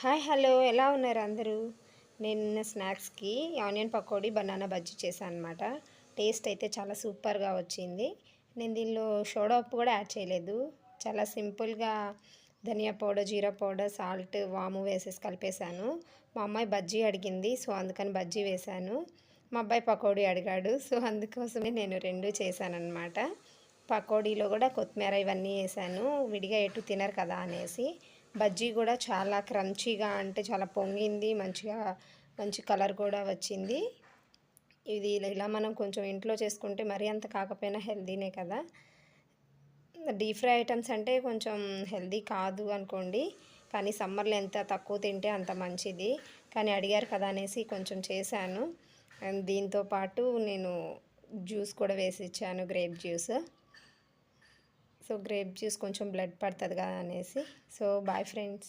Hi hello ఎలా ఉన్నారు అందరూ? నేను నిన్న స్నాక్స్కి ఆనియన్ పకోడీ బనానా బజ్జీ చేశాను అనమాట. టేస్ట్ అయితే చాలా సూపర్గా వచ్చింది. నేను దీనిలో సోడా ఉప్పు కూడా యాడ్ చేయలేదు. చాలా సింపుల్గా ధనియా పౌడర్, జీరా పౌడర్, సాల్ట్, వాము వేసేసి కలిపేశాను. మా అమ్మాయి బజ్జీ అడిగింది, సో అందుకని బజ్జీ వేశాను. మా అబ్బాయి పకోడీ అడిగాడు, సో అందుకోసమే నేను రెండు చేశానన్నమాట. పకోడీలో కూడా కొత్తిమీర ఇవన్నీ వేసాను, విడిగా ఎటు తినరు కదా అనేసి. బజ్జీ కూడా చాలా క్రంచీగా, అంటే చాలా పొంగింది, మంచి కలర్ కూడా వచ్చింది. ఇది ఇలా మనం కొంచెం ఇంట్లో చేసుకుంటే మరీ అంత కాకపోయినా హెల్దీనే కదా. డీప్ ఫ్రై ఐటమ్స్ అంటే కొంచెం హెల్దీ కాదు అనుకోండి, కానీ సమ్మర్లో ఎంత తక్కువ తింటే అంత మంచిది. కానీ అడిగారు కదా అనేసి కొంచెం చేశాను. అండ్ దీంతో పాటు నేను జ్యూస్ కూడా వేసి ఇచ్చాను, grape juice. So grape juice కొంచెం బ్లడ్ పడుతుంది కదా అనేసి. So bye friends.